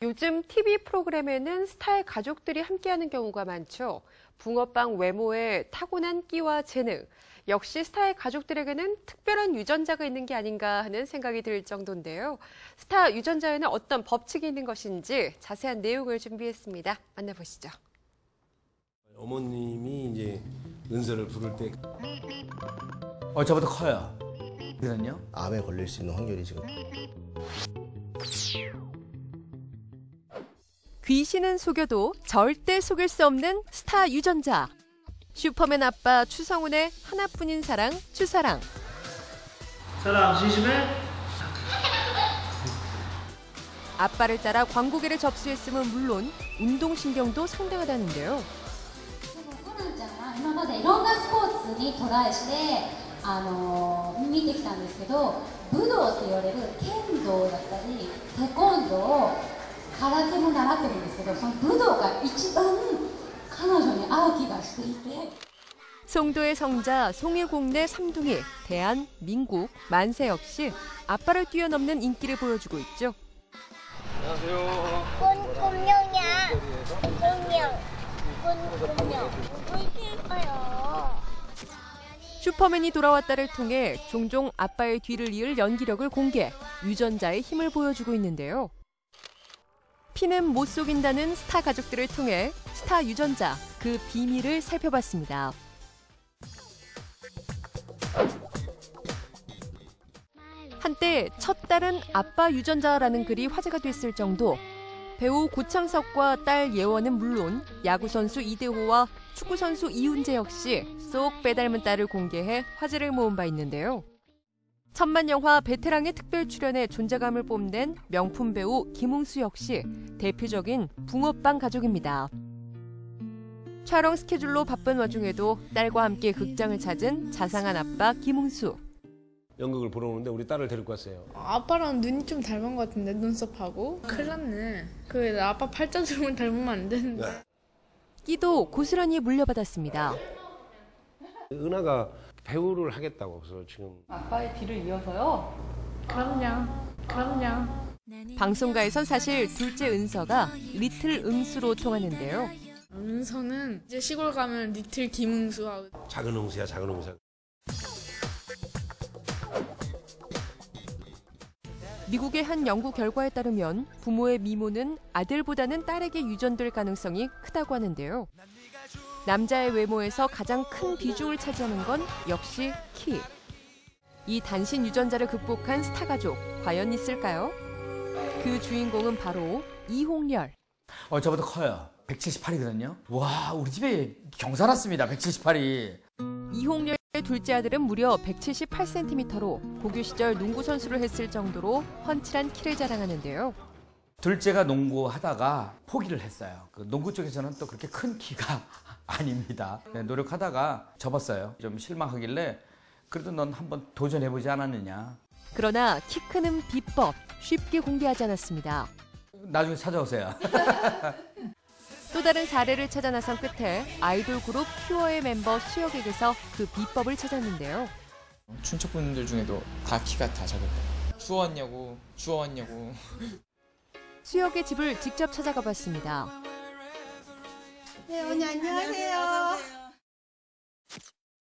요즘 TV 프로그램에는 스타의 가족들이 함께하는 경우가 많죠. 붕어빵 외모에 타고난 끼와 재능, 역시 스타의 가족들에게는 특별한 유전자가 있는 게 아닌가 하는 생각이 들 정도인데요. 스타 유전자에는 어떤 법칙이 있는 것인지 자세한 내용을 준비했습니다. 만나보시죠. 어머님이 이제 은서를 부를 때 저보다 커요. 그거는요? 암에 걸릴 수 있는 확률이 지금 귀신은 속여도 절대 속일 수 없는 스타 유전자. 슈퍼맨 아빠 추성훈의 하나뿐인 사랑 추사랑. 사랑 진심해? 아빠를 따라 광고계를 접수했음은 물론 운동신경도 상당하다는데요. コナンちゃんは今までいろんなスポーツにトライして見てきたんですけど、武道って言われる剣道だったりテコンドー、空手も習ってるんですけど、その武道が一番彼女に合う気がしていて。 송도의 성자 송일공내 삼둥이 대한, 민국, 만세 역시 아빠를 뛰어넘는 인기를 보여주고 있죠. 곰룡이야. 곰룡. 물질까요? 슈퍼맨이 돌아왔다를 통해 종종 아빠의 뒤를 이을 연기력을 공개, 유전자의 힘을 보여주고 있는데요. 피는 못 속인다는 스타 가족들을 통해 스타 유전자, 그 비밀을 살펴봤습니다. 한때 첫 딸은 아빠 유전자라는 글이 화제가 됐을 정도. 배우 고창석과 딸 예원은 물론 야구선수 이대호와 축구선수 이훈재 역시 쏙 빼닮은 딸을 공개해 화제를 모은 바 있는데요. 천만영화 베테랑의 특별 출연에 존재감을 뽐낸 명품 배우 김웅수 역시 대표적인 붕어빵 가족입니다. 촬영 스케줄로 바쁜 와중에도 딸과 함께 극장을 찾은 자상한 아빠 김웅수. 연극을 보러 오는데 우리 딸을 데리고 왔어요. 아빠랑 눈이 좀 닮은 것 같은데, 눈썹하고. 큰일 났네. 나 아빠 팔자주름을 닮으면 안 되는데. 네. 끼도 고스란히 물려받았습니다. 은하가 배우를 하겠다고 그래서 지금. 아빠의 뒤를 이어서요? 그럼요. 방송가에선 사실 둘째 은서가 리틀 응수로 통하는데요. 은서는 이제 시골 가면 리틀 김응수하고. 작은 홍수야, 작은 홍수. 미국의 한 연구 결과에 따르면 부모의 미모는 아들보다는 딸에게 유전될 가능성이 크다고 하는데요. 남자의 외모에서 가장 큰 비중을 차지하는 건 역시 키. 이 단신 유전자를 극복한 스타 가족, 과연 있을까요? 그 주인공은 바로 이홍렬. 저보다 커요. 178이거든요. 와, 우리 집에 경사 났습니다. 178이. 이홍렬의 둘째 아들은 무려 178cm로 고교 시절 농구 선수를 했을 정도로 훤칠한 키를 자랑하는데요. 둘째가 농구하다가 포기를 했어요. 그 농구 쪽에서는 또 그렇게 큰 키가 아닙니다. 노력하다가 접었어요. 좀 실망하길래 그래도 넌 한번 도전해보지 않았느냐. 그러나 키 크는 비법 쉽게 공개하지 않았습니다. 나중에 찾아오세요. 또 다른 사례를 찾아 나선 끝에 아이돌 그룹 퓨어의 멤버 수혁에게서 그 비법을 찾았는데요. 춘척분들 중에도 다 키가 다 작아요. 주워왔냐고. 수혁의 집을 직접 찾아가 봤습니다. 네, 언니 안녕하세요.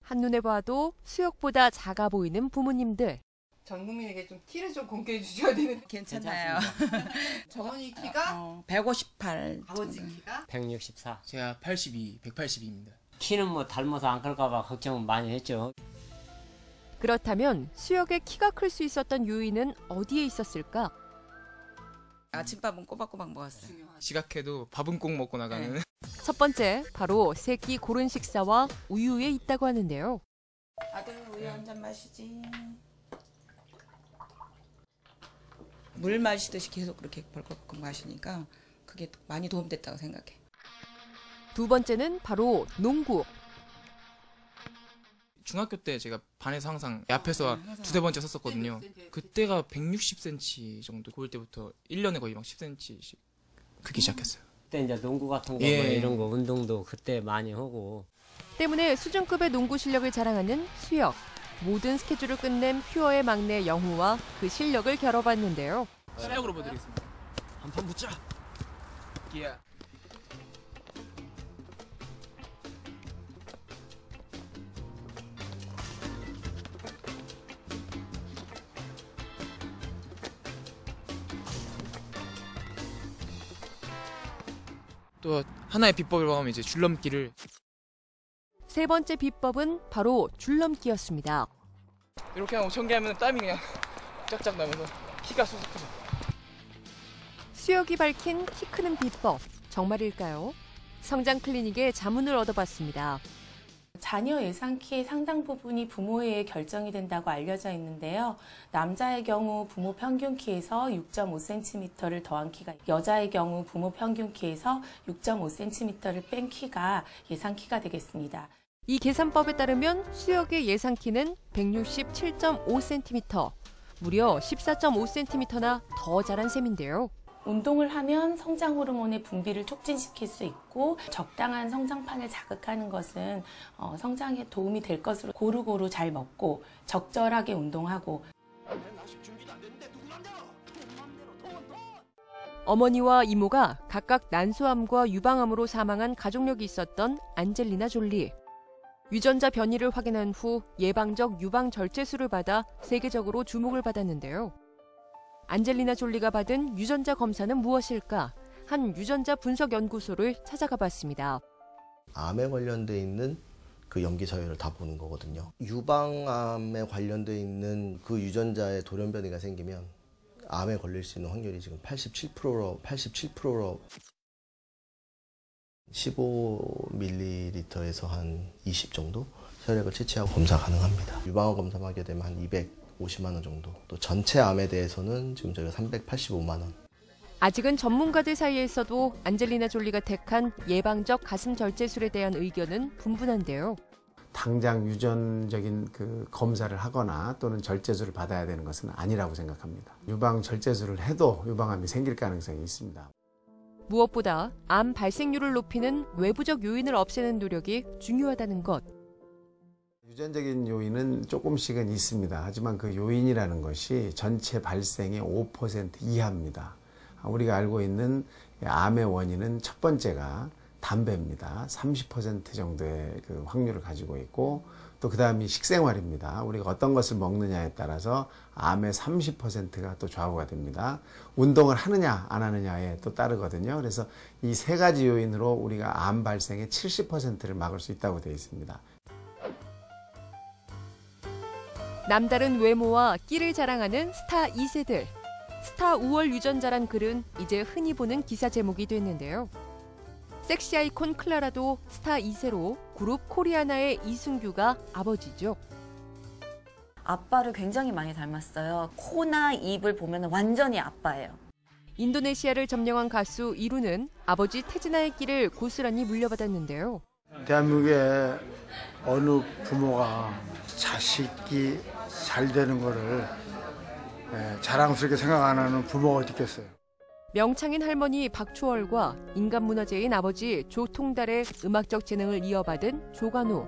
한눈에 봐도 수혁보다 작아 보이는 부모님들. 전 국민에게 좀 키를 좀 공개해 주셔야 되는. 괜찮아요. 어머니 키가? 158. 아버지 키가? 164. 제가 182입니다. 키는 뭐 닮아서 안 클까 봐 걱정 많이 했죠. 그렇다면 수혁의 키가 클 수 있었던 요인은 어디에 있었을까? 아침밥은 꼬박꼬박 먹었어요. 지각해도 밥은 꼭 먹고 나가는. 네. 첫 번째, 바로 세 끼 고른 식사와 우유에 있다고 하는데요. 아들 우유 한 잔 마시지. 물 마시듯이 계속 그렇게 벌컥 마시니까 그게 많이 도움됐다고 생각해. 두 번째는 바로 농구. 중학교 때 제가 반에서 항상 앞에서 두세 번째 섰었거든요. 그때가 160cm 정도 고일 때부터 1년에 거의 막 10cm씩 크기 시작했어요. 그때 이제 농구 같은 거 뭐 이런 거 운동도 그때 많이 하고. 때문에 수준급의 농구 실력을 자랑하는 수혁. 모든 스케줄을 끝낸 퓨어의 막내 영우와 그 실력을 겨뤄봤는데요. 실력으로 보여드리겠습니다. 한판 붙자. 또 하나의 비법이라고 하면 이제 줄넘기를. 세 번째 비법은 바로 줄넘기였습니다. 이렇게 한 5,000개 하면 땀이 그냥 쫙쫙 나면서 키가 쑥쑥 크죠. 수혁이 밝힌 키 크는 비법, 정말일까요? 성장 클리닉의 자문을 얻어봤습니다. 자녀 예상 키의 상당 부분이 부모의 결정이 된다고 알려져 있는데요. 남자의 경우 부모 평균 키에서 6.5cm를 더한 키가, 여자의 경우 부모 평균 키에서 6.5cm를 뺀 키가 예상 키가 되겠습니다. 이 계산법에 따르면 수혁의 예상 키는 167.5cm, 무려 14.5cm나 더 자란 셈인데요. 운동을 하면 성장 호르몬의 분비를 촉진시킬 수 있고 적당한 성장판을 자극하는 것은 성장에 도움이 될 것으로 고루고루 잘 먹고 적절하게 운동하고. 어머니와 이모가 각각 난소암과 유방암으로 사망한 가족력이 있었던 안젤리나 졸리. 유전자 변이를 확인한 후 예방적 유방 절제술을 받아 세계적으로 주목을 받았는데요. 안젤리나 졸리가 받은 유전자 검사는 무엇일까? 한 유전자 분석 연구소를 찾아가 봤습니다. 암에 관련돼 있는 그 염기 서열을 다 보는 거거든요. 유방암에 관련돼 있는 그 유전자의 돌연 변이가 생기면 암에 걸릴 수 있는 확률이 지금 87%로 15ml에서 한 20 정도 혈액을 채취하고 검사 가능합니다. 유방암 검사하게 되면 한 250만 원 정도. 또 전체 암에 대해서는 지금 저희가 385만 원. 아직은 전문가들 사이에서도 안젤리나 졸리가 택한 예방적 가슴 절제술에 대한 의견은 분분한데요. 당장 유전적인 그 검사를 하거나 또는 절제술을 받아야 되는 것은 아니라고 생각합니다. 유방 절제술을 해도 유방암이 생길 가능성이 있습니다. 무엇보다 암 발생률을 높이는 외부적 요인을 없애는 노력이 중요하다는 것. 유전적인 요인은 조금씩은 있습니다. 하지만 그 요인이라는 것이 전체 발생의 5% 이하입니다. 우리가 알고 있는 암의 원인은 첫 번째가 담배입니다. 30% 정도의 그 확률을 가지고 있고, 또 그 다음이 식생활입니다. 우리가 어떤 것을 먹느냐에 따라서 암의 30%가 또 좌우가 됩니다. 운동을 하느냐 안 하느냐에 또 따르거든요. 그래서 이 세 가지 요인으로 우리가 암 발생의 70%를 막을 수 있다고 되어 있습니다. 남다른 외모와 끼를 자랑하는 스타 2세들. 스타 우월 유전자란 글은 이제 흔히 보는 기사 제목이 됐는데요. 섹시 아이콘 클라라도 스타 2세로 그룹 코리아나의 이승규가 아버지죠. 아빠를 굉장히 많이 닮았어요. 코나 입을 보면 완전히 아빠예요. 인도네시아를 점령한 가수 이루는 아버지 태진아의 끼를 고스란히 물려받았는데요. 대한민국의 어느 부모가 자식이 잘 되는 거를 자랑스럽게 생각 안 하는 부모가 어디 있겠어요. 명창인 할머니 박초월과 인간문화재인 아버지 조통달의 음악적 재능을 이어받은 조관우.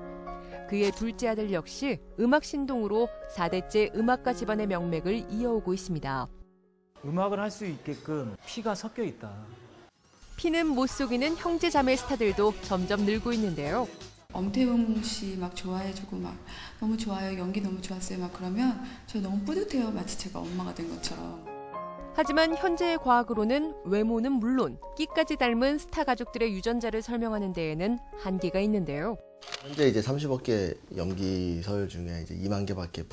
그의 둘째 아들 역시 음악 신동으로 4대째 음악가 집안의 명맥을 이어오고 있습니다. 음악을 할 수 있게끔 피가 섞여 있다. 피는 못 속이는 형제 자매 스타들도 점점 늘고 있는데요. 엄태웅 씨 막 좋아해주고 막 너무 좋아요, 연기 너무 좋았어요 막 그러면 저 너무 뿌듯해요. 마치 제가 엄마가 된 것처럼. 하지만 현재의 과학으로는 외모는 물론 끼까지 닮은 스타 가족들의 유전자를 설명하는 데에는 한계가 있는데요. 현재 이제 30억 개 염기 서열 중에 이제 2만 개밖에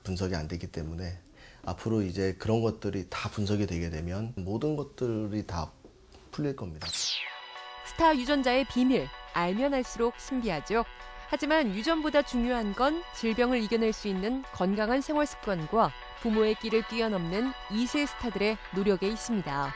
분석이 안 되기 때문에 앞으로 이제 그런 것들이 다 분석이 되게 되면 모든 것들이 다 풀릴 겁니다. 스타 유전자의 비밀, 알면 알수록 신기하죠. 하지만 유전보다 중요한 건 질병을 이겨낼 수 있는 건강한 생활 습관과 부모의 끼를 뛰어넘는 2세 스타들의 노력에 있습니다.